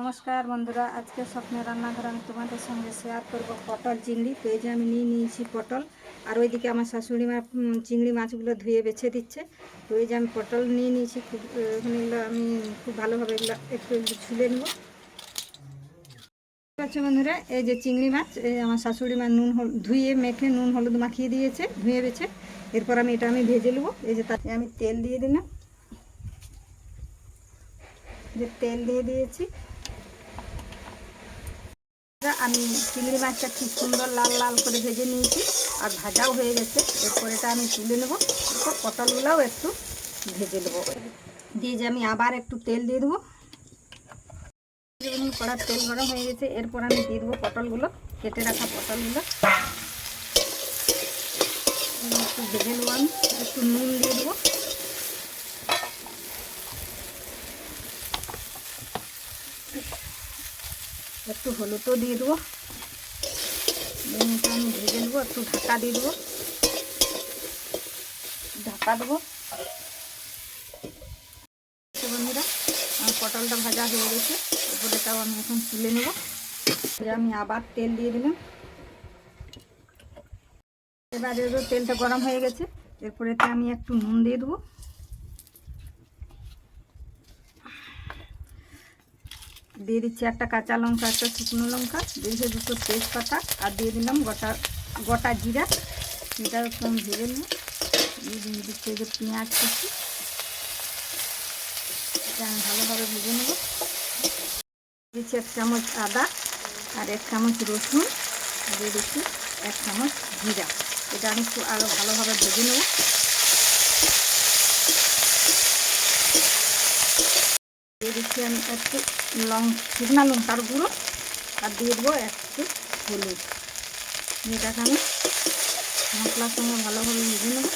নমস্কার বন্ধুরা, আজকে স্বপ্নের রান্নাঘর আমি তোমাদের সঙ্গে শেয়ার করব পটল চিংড়ি। তো এই যে আমি নিয়েছি পটল, আর ওইদিকে আমার শাশুড়ি মা চিংড়ি মাছগুলো ধুয়ে বেছে দিচ্ছে। তো এই যে আমি পটল নিয়েছি, খুব এগুলো আমি খুব ভালোভাবে এগুলো একটু ছুলে নেব। আচ্ছা বন্ধুরা, এই যে চিংড়ি মাছ, এই আমার শাশুড়ি মা ধুয়ে মেখে নুন হলুদ মাখিয়ে দিয়েছে, ধুয়ে বেছে। এরপর আমি এটা ভেজে নেবো। এই যে তাতে আমি তেল দিয়ে দিলাম, যে তেল দিয়ে দিয়েছি। আমি চিংড়ি মাছটা খুব সুন্দর লাল লাল করে ভেজে নিয়েছি, আর ভাজাও হয়ে গেছে। এরপর এটা আমি তুলে নেবো। এরপর পটলগুলোও একটু ভেজে নেবো। দিয়ে যে আমি আবার একটু তেল দিয়ে দেবো। কড়ার তেল গরম হয়ে গেছে, এরপর আমি দিয়ে দেবো পটলগুলো, কেটে রাখা পটলগুলো একটু ভেজে নেবো। আমি একটু নুন দিয়ে দেবো, একটু হলুদও দিয়ে দেবো। এটা আমি ভেজে নেবো, একটু ঢাকা দিয়ে দেবো, ঢাকা দেবো। বন্ধুরা, আমার পটলটা ভাজা হয়ে গেছে, এরপর এটাও আমি এখন তুলে নেব। আমি আবার তেল দিয়ে দিলাম। এবার তেলটা গরম হয়ে গেছে, এরপর এতে আমি একটু নুন দিয়ে দেবো। দিয়ে দিচ্ছি একটা কাঁচা লঙ্কা, একটা শুকনো লঙ্কা, দিয়েছে দুটো তেজপাতা, আর দিয়ে দিলাম গোটা জিরা। এটা একটু আমি ভেজে নেব। দিয়ে দিচ্ছি যে পেঁয়াজ কুচি, এটা আমি ভালোভাবে ভেজে নেব। দিচ্ছি 1 চামচ আদা, আর 1 চামচ রসুন, দিয়ে দিচ্ছি 1 চামচ জিরা। এটা আমি একটু আরও ভালোভাবে ভেজে নেব। দিয়ে দিচ্ছি আমি একটু শুকনো লঙ্কার গুঁড়ো, আর দিয়ে দেবো একটু হলুদ। এটাকে আমি মশলার সঙ্গে ভালোভাবে ভেজে নেব।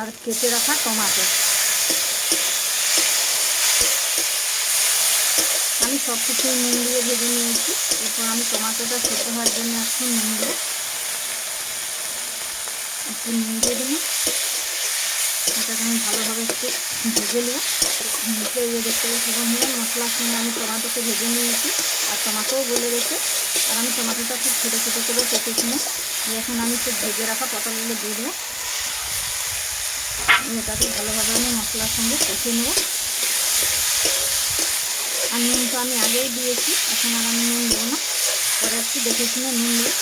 আর কেটে রাখা টমাটো, আমি সব কিছু নুন দিয়ে ভেজে নিয়েছি। এরপর আমি টমাটোটা সেদ্ধ হওয়ার জন্য একটু নুন দিয়ে দেবো। এটাকে আমি ভালোভাবে একটু ভেজে নেব। দেখতে পাচ্ছি বন্ধুরা, মশলার সঙ্গে আমি টমাটোকে ভেজে নিয়েছি, আর টমাটোও গলে গেছে। আর আমি টমাটোটা খুব ছোটো ছোটো করে কেটেছি না। এখন আমি খুব ভেজে রাখা পটলগুলো দিয়ে দেবো। এটাকে ভালোভাবে আমি মশলার সঙ্গে কষে নেব। আর নুনটা আমি আগেই দিয়েছি, এখন আর আমি নুন দেবো না, পরে একটু দেখে শুনে নুন দেবো।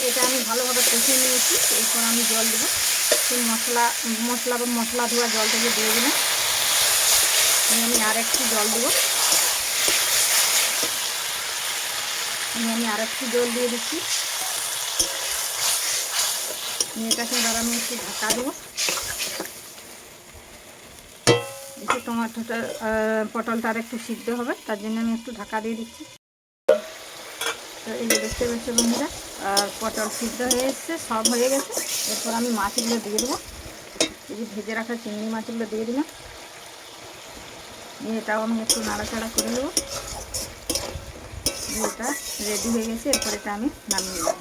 এটা আমি ভালোভাবে কষে নিয়েছি। এরপর আমি জল দেবো। সেই মশলা ধোয়া জলটাকে দিয়ে দিলাম। আমি আর একটু জল দেবো। আমি আর একটু জল দিয়ে দিচ্ছি। এটাকে এবার আমি একটু ঢাকা দেবো। দেখি পটলটা আর একটু সিদ্ধ হবে, তার জন্য আমি একটু ঢাকা দিয়ে দিচ্ছি। তো এই যে দেখতে পাচ্ছি বন্ধুরা, পটল সিদ্ধ হয়ে এসছে, সব হয়ে গেছে। এরপর আমি মাছগুলো দিয়ে দেবো। এই যে ভেজে রাখা চিংড়ি মাছগুলো দিয়ে দিলাম। এটাও আমি একটু নাড়াচাড়া করে নেবো। এটা রেডি হয়ে গেছে, এরপর এটা আমি নামিয়ে নেব।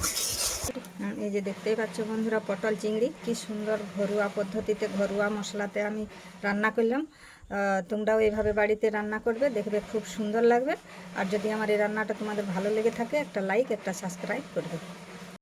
এই যে দেখতেই পাচ্ছ বন্ধুরা, পটল চিংড়ি কি সুন্দর ঘরোয়া পদ্ধতিতে, ঘরোয়া মশলাতে আমি রান্না করলাম। তোমরাও এইভাবে বাড়িতে রান্না করবে, দেখবে খুব সুন্দর লাগবে। আর যদি আমার এই রান্নাটা তোমাদের ভালো লেগে থাকে, একটা লাইক, একটা সাবস্ক্রাইব করবে।